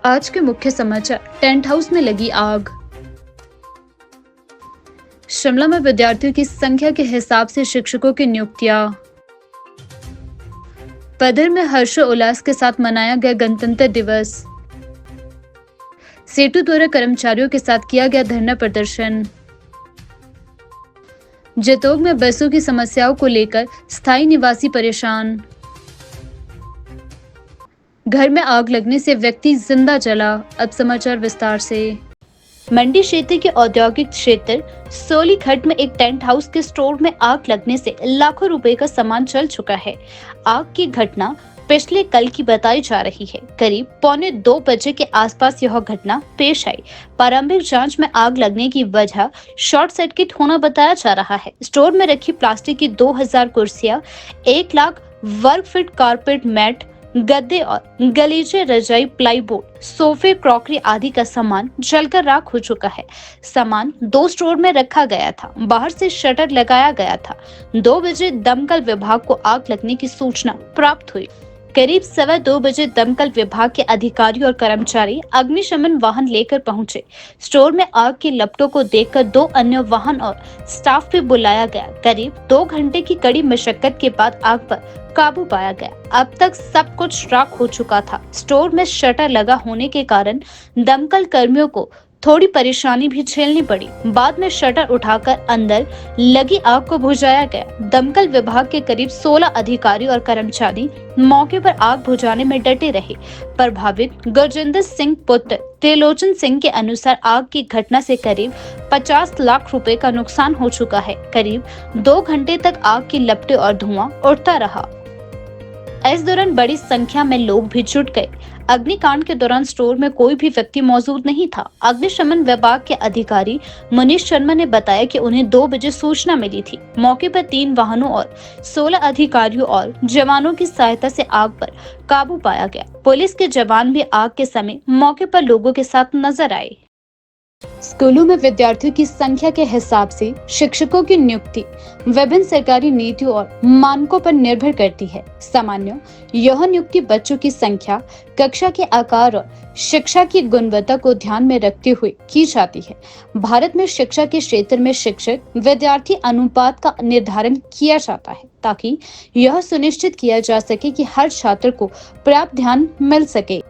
आज के मुख्य समाचार। टेंट हाउस में लगी आग। शिमला में विद्यार्थियों की संख्या के हिसाब से शिक्षकों की नियुक्तियां। पधर में हर्षोल्लास के साथ मनाया गया गणतंत्र दिवस। सेतु द्वारा कर्मचारियों के साथ किया गया धरना प्रदर्शन। जतोग में बसों की समस्याओं को लेकर स्थायी निवासी परेशान। घर में आग लगने से व्यक्ति जिंदा जला। अब समाचार विस्तार से। मंडी क्षेत्र के औद्योगिक क्षेत्र सोलीखट में एक टेंट हाउस के स्टोर में आग लगने से लाखों रुपए का सामान जल चुका है। आग की घटना पिछले कल की बताई जा रही है। करीब 1:45 के आसपास यह घटना पेश आई। प्रारंभिक जांच में आग लगने की वजह शॉर्ट सर्किट होना बताया जा रहा है। स्टोर में रखी प्लास्टिक की 2000 कुर्सियां, 1 लाख वर्ग फीट कारपेट मैट, गद्दे और गलीचे, रजाई, प्लाईबोर्ड, सोफे, क्रॉकरी आदि का सामान जलकर राख हो चुका है। सामान 2 स्टोर में रखा गया था। बाहर से शटर लगाया गया था। 2 बजे दमकल विभाग को आग लगने की सूचना प्राप्त हुई। करीब 2:15 दमकल विभाग के अधिकारी और कर्मचारी अग्निशमन वाहन लेकर पहुंचे। स्टोर में आग की लपटों को देखकर 2 अन्य वाहन और स्टाफ भी बुलाया गया। करीब 2 घंटे की कड़ी मशक्कत के बाद आग पर काबू पाया गया। अब तक सब कुछ राख हो चुका था। स्टोर में शटर लगा होने के कारण दमकल कर्मियों को थोड़ी परेशानी भी झेलनी पड़ी। बाद में शटर उठाकर अंदर लगी आग को बुझाया गया। दमकल विभाग के करीब 16 अधिकारी और कर्मचारी मौके पर आग बुझाने में डटे रहे। प्रभावित गुरजिंदर सिंह पुत्र त्रिलोचन सिंह के अनुसार आग की घटना से करीब 50 लाख रुपए का नुकसान हो चुका है। करीब 2 घंटे तक आग की लपटें और धुआं उठता रहा। इस दौरान बड़ी संख्या में लोग भी जुट गए। अग्निकांड के दौरान स्टोर में कोई भी व्यक्ति मौजूद नहीं था। अग्निशमन विभाग के अधिकारी मनीष शर्मा ने बताया कि उन्हें 2 बजे सूचना मिली थी। मौके पर 3 वाहनों और 16 अधिकारियों और जवानों की सहायता से आग पर काबू पाया गया। पुलिस के जवान भी आग के समय मौके पर लोगों के साथ नजर आए। स्कूलों में विद्यार्थियों की संख्या के हिसाब से शिक्षकों की नियुक्ति विभिन्न सरकारी नीतियों और मानकों पर निर्भर करती है। सामान्य यह नियुक्ति बच्चों की संख्या, कक्षा के आकार और शिक्षा की गुणवत्ता को ध्यान में रखते हुए की जाती है। भारत में शिक्षा के क्षेत्र में शिक्षक विद्यार्थी अनुपात का निर्धारण किया जाता है ताकि यह सुनिश्चित किया जा सके कि हर छात्र को पर्याप्त ध्यान मिल सके।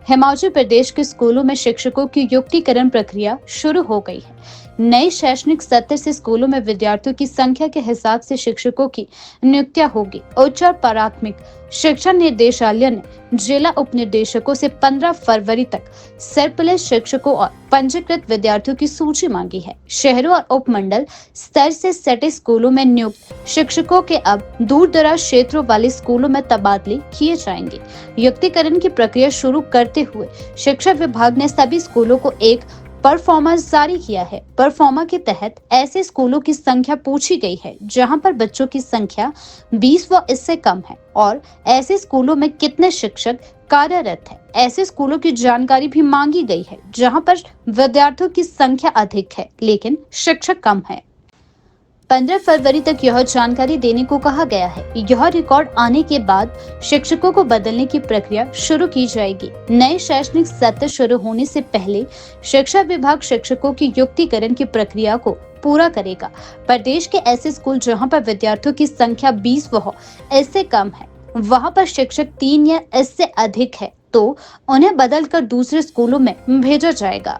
हिमाचल प्रदेश के स्कूलों में शिक्षकों की युक्तिकरण प्रक्रिया शुरू हो गई है। नए शैक्षणिक सत्र से स्कूलों में विद्यार्थियों की संख्या के हिसाब से शिक्षकों की नियुक्तियां होगी। उच्च और प्राथमिक शिक्षा निर्देशालय ने जिला उप निदेशकों से 15 फरवरी तक सरप्लस शिक्षकों और पंजीकृत विद्यार्थियों की सूची मांगी है। शहरों और उपमंडल स्तर से सटे स्कूलों में नियुक्त शिक्षकों के अब दूर दराज क्षेत्रों वाले स्कूलों में तबादले किए जाएंगे। युक्तिकरण की प्रक्रिया शुरू करते हुए शिक्षा विभाग ने सभी स्कूलों को एक परफॉर्मेंस जारी किया है। परफॉर्मा के तहत ऐसे स्कूलों की संख्या पूछी गई है जहां पर बच्चों की संख्या 20 व इससे कम है और ऐसे स्कूलों में कितने शिक्षक कार्यरत हैं। ऐसे स्कूलों की जानकारी भी मांगी गई है जहां पर विद्यार्थियों की संख्या अधिक है लेकिन शिक्षक कम है। 15 फरवरी तक यह जानकारी देने को कहा गया है। यह रिकॉर्ड आने के बाद शिक्षकों को बदलने की प्रक्रिया शुरू की जाएगी। नए शैक्षणिक सत्र शुरू होने से पहले शिक्षा विभाग शिक्षकों की युक्तिकरण की प्रक्रिया को पूरा करेगा। प्रदेश के ऐसे स्कूल जहां पर विद्यार्थियों की संख्या 20 व इससे कम है, वहां पर शिक्षक 3 या इससे अधिक है तो उन्हें बदलकर दूसरे स्कूलों में भेजा जाएगा।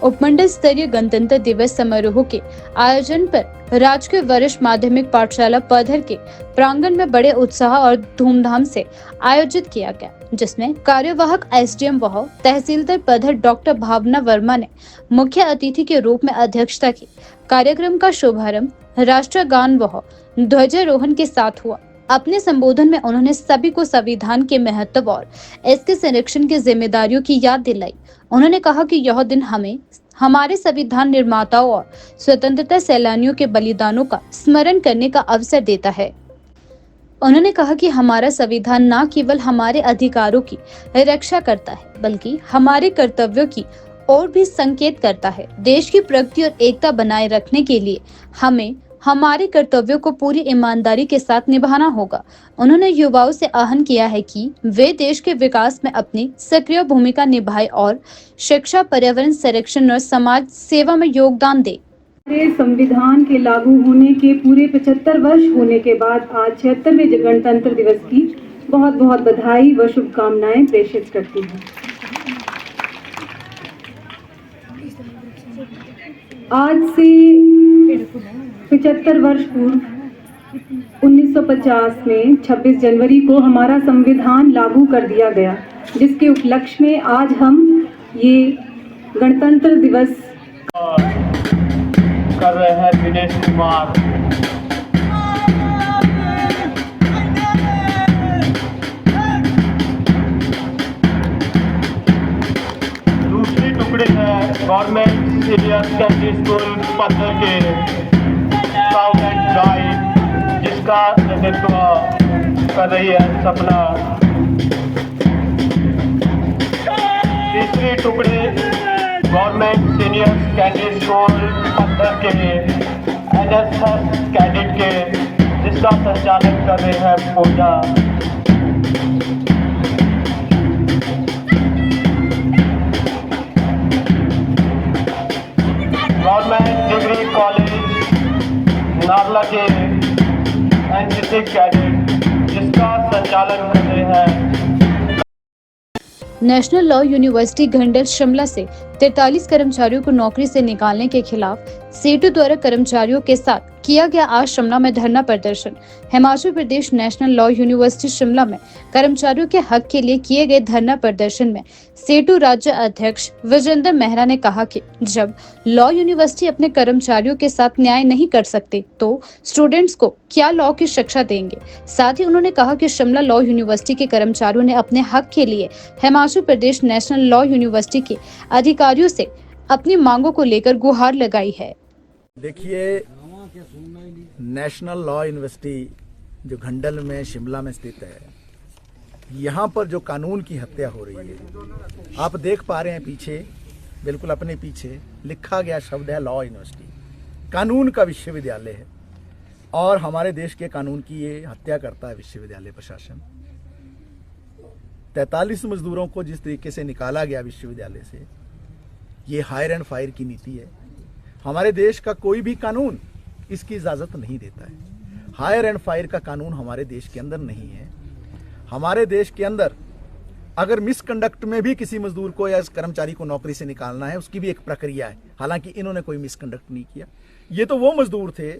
उपमंडल स्तरीय गणतंत्र दिवस समारोह के आयोजन पर राजकीय वरिष्ठ माध्यमिक पाठशाला पधर के प्रांगण में बड़े उत्साह और धूमधाम से आयोजित किया गया, जिसमें कार्यवाहक एसडीएम व तहसीलदार पधर डॉक्टर भावना वर्मा ने मुख्य अतिथि के रूप में अध्यक्षता की। कार्यक्रम का शुभारंभ राष्ट्रगान व ध्वजारोहण के साथ हुआ। अपने संबोधन में उन्होंने सभी को संविधान के महत्व और इसके संरक्षण की जिम्मेदारियों की याद दिलाई। उन्होंने कहा कि यह दिन हमें हमारे संविधान निर्माताओं और स्वतंत्रता सेनानियों के बलिदानों का स्मरण करने का अवसर देता है। उन्होंने कहा कि हमारा संविधान न केवल हमारे अधिकारों की रक्षा करता है बल्कि हमारे कर्तव्यों की और भी संकेत करता है। देश की प्रगति और एकता बनाए रखने के लिए हमें हमारे कर्तव्यों को पूरी ईमानदारी के साथ निभाना होगा। उन्होंने युवाओं से आह्वान किया है कि वे देश के विकास में अपनी सक्रिय भूमिका निभाएं और शिक्षा, पर्यावरण संरक्षण और समाज सेवा में योगदान दें। हमारे संविधान के लागू होने के पूरे 75 वर्ष होने के बाद आज 76वें गणतंत्र दिवस की बहुत बहुत बधाई व शुभकामनाएं प्रेषित करती हूँ। आज से 75 वर्ष पूर्व 1950 में 26 जनवरी को हमारा संविधान लागू कर दिया गया, जिसके उपलक्ष्य में आज हम ये गणतंत्र दिवस कर रहे हैं दिनेश कुमार। दूसरी टुकड़ी है गवर्नमेंट सीनियर सेकेंडरी स्कूल पत्थर के स्काउट एंड गाइड, जिसका नेतृत्व कर रही है सपना। तीसरी टुकड़ी गवर्नमेंट सीनियर सेकेंडरी स्कूल पत्थर के NSS कैडेट के, जिसका संचालन कर रहे हैं पूजा। गवर्नमेंट डिग्री कॉलेज नारला के NCC कैडेट, जिसका संचालन कर रहे हैं। National law university Ghandal Shimla से 43 कर्मचारियों को नौकरी से निकालने के खिलाफ सेटू द्वारा कर्मचारियों के साथ किया गया आज शिमला में धरना प्रदर्शन। Himachal Pradesh national law university Shimla में कर्मचारियों के हक के लिए किए गए धरना प्रदर्शन में सेटू राज्य अध्यक्ष विजेंद्र मेहरा ने कहा कि जब लॉ यूनिवर्सिटी अपने कर्मचारियों के साथ न्याय नहीं कर सकते तो स्टूडेंट्स को क्या लॉ की शिक्षा देंगे। साथ ही उन्होंने कहा कि शिमला लॉ यूनिवर्सिटी के कर्मचारियों ने अपने हक के लिए Himachal Pradesh national law university के अधिकारियों से अपनी मांगों को लेकर गुहार लगाई है। देखिए, नेशनल लॉ यूनिवर्सिटी जो घंडल में शिमला में स्थित है, यहाँ पर जो कानून की हत्या हो रही है, आप देख पा रहे हैं पीछे, बिल्कुल अपने पीछे लिखा गया शब्द है लॉ यूनिवर्सिटी, कानून का विश्वविद्यालय है। और हमारे देश के कानून की ये हत्या करता है विश्वविद्यालय प्रशासन। 43 मजदूरों को जिस तरीके से निकाला गया विश्वविद्यालय से, ये हायर एंड फायर की नीति है। हमारे देश का कोई भी कानून इसकी इजाज़त नहीं देता है। हायर एंड फायर का कानून हमारे देश के अंदर नहीं है। हमारे देश के अंदर अगर मिसकंडक्ट में भी किसी मजदूर को या कर्मचारी को नौकरी से निकालना है, उसकी भी एक प्रक्रिया है। हालांकि इन्होंने कोई मिसकंडक्ट नहीं किया। ये तो वो मजदूर थे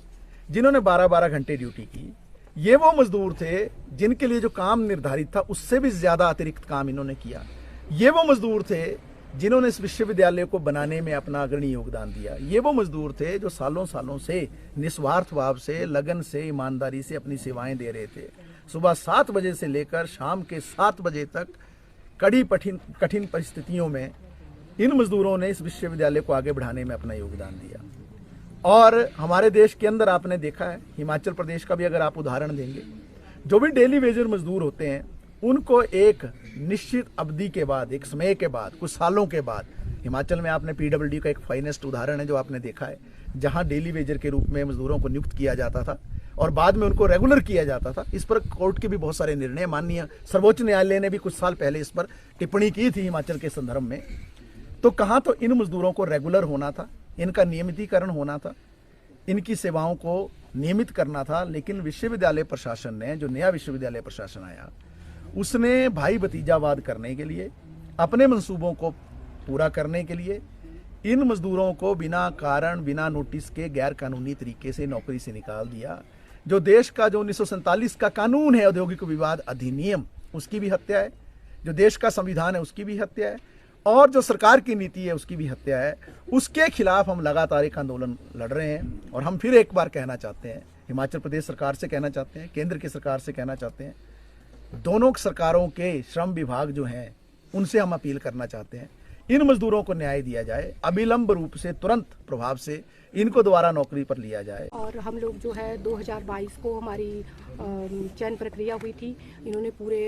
जिन्होंने 12-12 घंटे ड्यूटी की। ये वो मजदूर थे जिनके लिए जो काम निर्धारित था उससे भी ज्यादा अतिरिक्त काम इन्होंने किया। ये वो मजदूर थे जिन्होंने इस विश्वविद्यालय को बनाने में अपना अग्रणी योगदान दिया। ये वो मजदूर थे जो सालों सालों से निस्वार्थ भाव से, लगन से, ईमानदारी से अपनी सेवाएं दे रहे थे। सुबह 7 बजे से लेकर शाम के 7 बजे तक कड़ी कठिन परिस्थितियों में इन मजदूरों ने इस विश्वविद्यालय को आगे बढ़ाने में अपना योगदान दिया। और हमारे देश के अंदर आपने देखा है, हिमाचल प्रदेश का भी अगर आप उदाहरण देंगे, जो भी डेली वेजर मजदूर होते हैं उनको एक निश्चित अवधि के बाद, एक समय के बाद, कुछ सालों के बाद, हिमाचल में आपने PWD का एक फाइनेस्ट उदाहरण है जो आपने देखा है, जहां डेली वेजर के रूप में मजदूरों को नियुक्त किया जाता था और बाद में उनको रेगुलर किया जाता था। इस पर कोर्ट के भी बहुत सारे निर्णय, माननीय सर्वोच्च न्यायालय ने भी कुछ साल पहले इस पर टिप्पणी की थी हिमाचल के संदर्भ में। तो कहाँ तो इन मजदूरों को रेगुलर होना था, इनका नियमितीकरण होना था, इनकी सेवाओं को नियमित करना था। लेकिन विश्वविद्यालय प्रशासन ने, जो नया विश्वविद्यालय प्रशासन आया, उसने भाई भतीजावाद करने के लिए, अपने मंसूबों को पूरा करने के लिए इन मजदूरों को बिना कारण, बिना नोटिस के गैर कानूनी तरीके से नौकरी से निकाल दिया। जो देश का जो 1947 का कानून है, औद्योगिक विवाद अधिनियम, उसकी भी हत्या है। जो देश का संविधान है उसकी भी हत्या है। और जो सरकार की नीति है उसकी भी हत्या है। उसके खिलाफ हम लगातार एक आंदोलन लड़ रहे हैं। और हम फिर एक बार कहना चाहते हैं, हिमाचल प्रदेश सरकार से कहना चाहते हैं, केंद्र की सरकार से कहना चाहते हैं, दोनों सरकारों के श्रम विभाग जो हैं उनसे हम अपील करना चाहते हैं, इन मजदूरों को न्याय दिया जाए। अविलंब रूप से तुरंत प्रभाव से इनको दोबारा नौकरी पर लिया जाए। और हम लोग जो है 2022 को हमारी चयन प्रक्रिया हुई थी। इन्होंने पूरे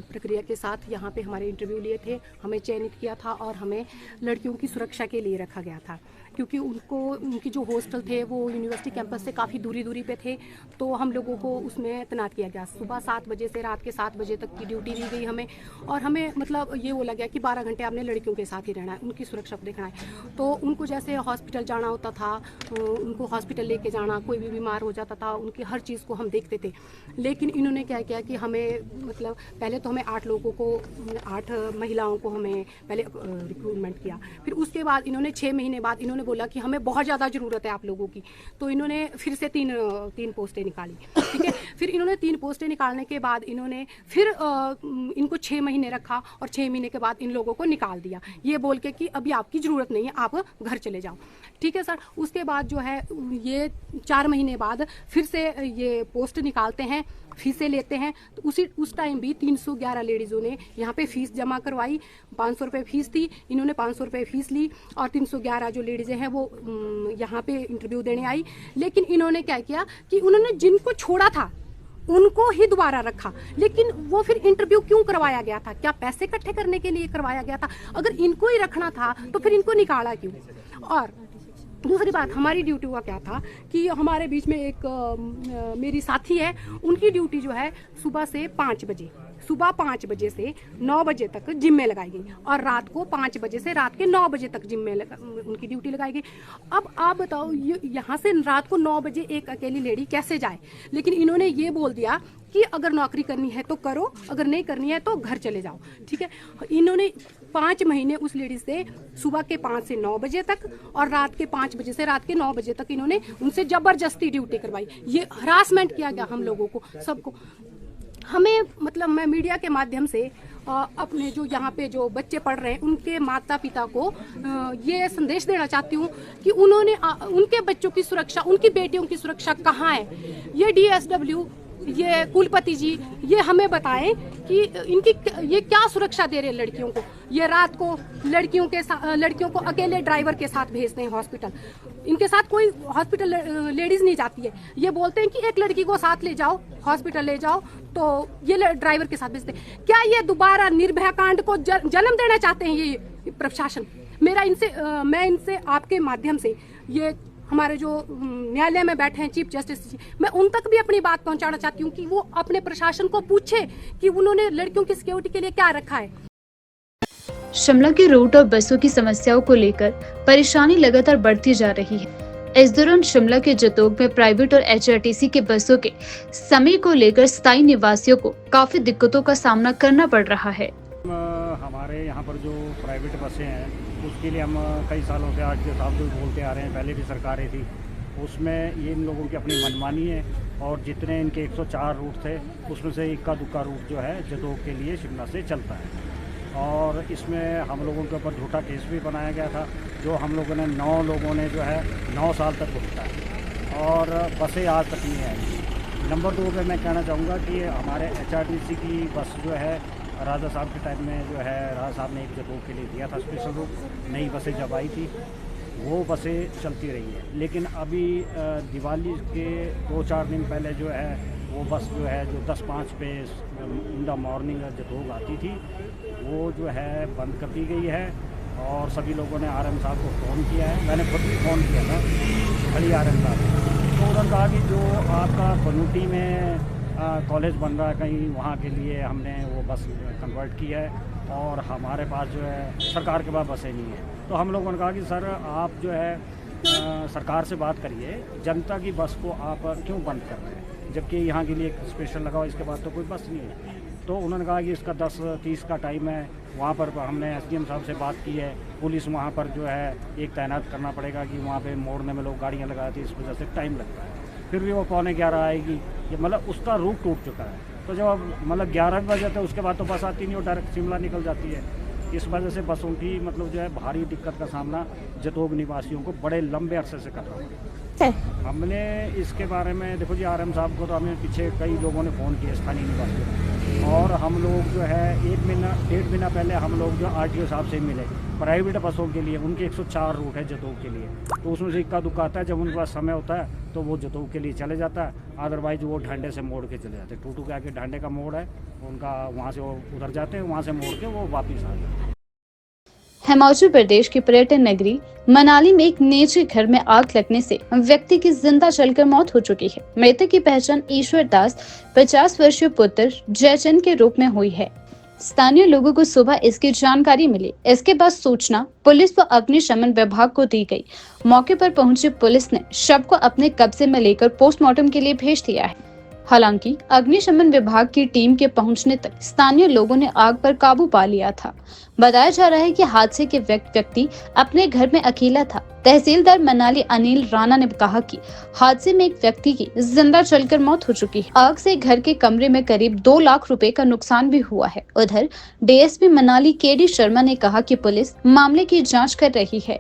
प्रक्रिया के साथ यहाँ पे हमारे इंटरव्यू लिए थे, हमें चयनित किया था और हमें लड़कियों की सुरक्षा के लिए रखा गया था, क्योंकि उनकी जो हॉस्टल थे वो यूनिवर्सिटी कैंपस से काफ़ी दूरी पे थे। तो हम लोगों को उसमें तैनात किया गया। सुबह 7 बजे से रात के 7 बजे तक की ड्यूटी दी गई हमें, और हमें मतलब ये बोला गया कि 12 घंटे आपने लड़कियों के साथ ही रहना है, उनकी सुरक्षा को देखना है। तो उनको जैसे हॉस्पिटल जाना होता था, उनको हॉस्पिटल लेके जाना, कोई भी बीमार हो जाता था, उनकी हर चीज़ को हम देखते थे। लेकिन इन्होंने क्या किया कि हमें मतलब पहले तो हमें 8 महिलाओं को हमें पहले रिक्रूटमेंट किया। फिर उसके बाद इन्होंने 6 महीने बाद इन्होंने बोला कि हमें बहुत ज़्यादा ज़रूरत है आप लोगों की, तो इन्होंने फिर से तीन पोस्टें निकाली। ठीक है, फिर इन्होंने 3 पोस्टें निकालने के बाद इन्होंने फिर इनको 6 महीने रखा और 6 महीने के बाद इन लोगों को निकाल दिया, ये बोल के कि अभी आपकी ज़रूरत नहीं है, आप घर चले जाओ। ठीक है सर। उसके बाद जो है ये 4 महीने बाद फिर से ये पोस्ट निकालते हैं, फीसें लेते हैं। तो उस टाइम भी 311 लेडीज़ों ने यहाँ पे फीस जमा करवाई। 500 रुपये फीस थी, इन्होंने 500 रुपये फीस ली और 311 जो लेडीज़ें हैं वो यहाँ पे इंटरव्यू देने आई। लेकिन इन्होंने क्या किया कि उन्होंने जिनको छोड़ा था उनको ही दोबारा रखा। लेकिन वो फिर इंटरव्यू क्यों करवाया गया था? क्या पैसे इकट्ठे करने के लिए करवाया गया था? अगर इनको ही रखना था तो फिर इनको निकाला क्यों? और दूसरी बात, हमारी ड्यूटी हुआ क्या था कि हमारे बीच में एक मेरी साथी है, उनकी ड्यूटी जो है सुबह 5 बजे से 9 बजे तक जिम में लगाई गई और रात को 5 बजे से रात के 9 बजे तक जिम में उनकी ड्यूटी लगाई गई। अब आप बताओ यहाँ से रात को 9 बजे एक अकेली लेडी कैसे जाए? लेकिन इन्होंने ये बोल दिया कि अगर नौकरी करनी है तो करो, अगर नहीं करनी है तो घर चले जाओ। ठीक है, इन्होंने 5 महीने उस लेडी से सुबह के 5 से 9 बजे तक और रात के 5 बजे से रात के 9 बजे तक इन्होंने उनसे जबरदस्ती ड्यूटी करवाई। ये हरासमेंट किया गया हम लोगों को, सबको। हमें मतलब मैं मीडिया के माध्यम से अपने जो यहाँ पे जो बच्चे पढ़ रहे हैं उनके माता पिता को ये संदेश देना चाहती हूँ कि उन्होंने उनके बच्चों की सुरक्षा, उनकी बेटियों की सुरक्षा कहाँ है? ये DSW, ये कुलपति जी ये हमें बताएं कि इनकी ये क्या सुरक्षा दे रहे हैं लड़कियों को। ये रात को लड़कियों को अकेले ड्राइवर के साथ भेजते हैं हॉस्पिटल, इनके साथ कोई हॉस्पिटल लेडीज नहीं जाती है। ये बोलते हैं कि एक लड़की को साथ ले जाओ, हॉस्पिटल ले जाओ, तो ये ड्राइवर के साथ भेजते हैं। क्या ये दोबारा निर्भया कांड को जन्म देना चाहते हैं ये प्रशासन? मैं इनसे आपके माध्यम से ये हमारे जो न्यायालय में बैठे हैं चीफ जस्टिस जी, मैं उन तक भी अपनी बात पहुंचाना चाहती हूँ कि वो अपने प्रशासन को पूछे कि उन्होंने लड़कियों की सिक्योरिटी के लिए क्या रखा है। शिमला के रूट और बसों की समस्याओं को लेकर परेशानी लगातार बढ़ती जा रही है। इस दौरान शिमला के जतोग में प्राइवेट और HRTC के बसों के समय को लेकर स्थायी निवासियों को काफी दिक्कतों का सामना करना पड़ रहा है। हमारे यहाँ पर जो प्राइवेट बसें हैं उसके लिए हम कई सालों से आज के साहब जो बोलते आ रहे हैं, पहले भी सरकारें थी, उसमें ये इन लोगों की अपनी मनमानी है। और जितने इनके 104 रूट थे उसमें से इक्का दुक्का रूट जो है जतोग के लिए शिमला से चलता है। और इसमें हम लोगों के ऊपर झूठा केस भी बनाया गया था, जो हम लोगों ने 9 लोगों ने जो है 9 साल तक भुगता है और बसें आज तक नहीं आई। नंबर 2 पे मैं कहना चाहूँगा कि हमारे HRTC की बस जो है राजा साहब के टाइम में जो है राजा साहब ने एक जतोग के लिए दिया था स्पेशल रूट, नई बसें जब आई थी वो बसें चलती रही है। लेकिन अभी दिवाली के 2-4 दिन पहले जो है वो बस जो है जो 10:05 पे इन द मॉर्निंग जतोग आती थी वो जो है बंद कर दी गई है। और सभी लोगों ने RM साहब को फ़ोन किया है, मैंने खुद भी फ़ोन किया था खड़ी RM साहब, तो उन्होंने कहा कि जो आपका बनूटी में कॉलेज बन रहा है कहीं, वहाँ के लिए हमने वो बस कन्वर्ट किया है और हमारे पास जो है सरकार के पास बसें नहीं है। तो हम लोगों ने कहा कि सर आप जो है सरकार से बात करिए, जनता की बस को आप क्यों बंद कर रहे हैं, जबकि यहाँ के लिए एक स्पेशल लगाओ, इसके बाद तो कोई बस नहीं है। तो उन्होंने कहा कि इसका 10:30 का टाइम है। वहाँ पर हमने SDM साहब से बात की है, पुलिस वहाँ पर जो है एक तैनात करना पड़ेगा कि वहाँ पे मोड़ने में लोग गाड़ियाँ लगाती हैं, इस वजह से टाइम लगता है। फिर भी वो 11:15 आएगी, ये मतलब उसका रूट टूट चुका है। तो जब मतलब 11 बजे तो उसके बाद तो बस आती नहीं, वो डायरेक्ट शिमला निकल जाती है। इस वजह से बसों की मतलब जो है भारी दिक्कत का सामना जतोग निवासियों को बड़े लंबे अरसे से करना पड़ता है। हमने इसके बारे में देखो जी आरएम साहब को तो हमें पीछे कई लोगों ने फ़ोन किया स्थानीय निवासी और हम लोग जो है 1 महीना पहले हम लोग जो आरटीओ साहब से मिले प्राइवेट बसों के लिए। उनके 104 रूट है जतोग के लिए, तो उसमें से इक्का दुक्का आता है। जब उनके पास समय होता है तो वो जतोग के लिए चले जाता है, अदरवाइज वो ढांडे से मोड़ के चले जाते हैं। टूटू के आगे ढांडे का मोड़ है उनका, वहाँ से वो उधर जाते हैं, वहाँ से मोड़ के वो वापस आ जाते हैं। हिमाचल प्रदेश की पर्यटन नगरी मनाली में एक निजी घर में आग लगने से व्यक्ति की जिंदा जलकर मौत हो चुकी है। मृतक की पहचान ईश्वर दास 50 वर्षीय पुत्र जयचंद के रूप में हुई है। स्थानीय लोगों को सुबह इसकी जानकारी मिली। इसके बाद सूचना पुलिस व अग्निशमन विभाग को दी गई। मौके पर पहुंची पुलिस ने शव को अपने कब्जे में लेकर पोस्टमार्टम के लिए भेज दिया है। हालांकि अग्निशमन विभाग की टीम के पहुंचने तक स्थानीय लोगों ने आग पर काबू पा लिया था। बताया जा रहा है कि हादसे के व्यक्ति अपने घर में अकेला था। तहसीलदार मनाली अनिल राणा ने कहा कि हादसे में एक व्यक्ति की जिंदा जलकर मौत हो चुकी है। आग से घर के कमरे में करीब 2 लाख रुपए का नुकसान भी हुआ है। उधर डीएसपी मनाली केडी शर्मा ने कहा कि पुलिस मामले की जांच कर रही है।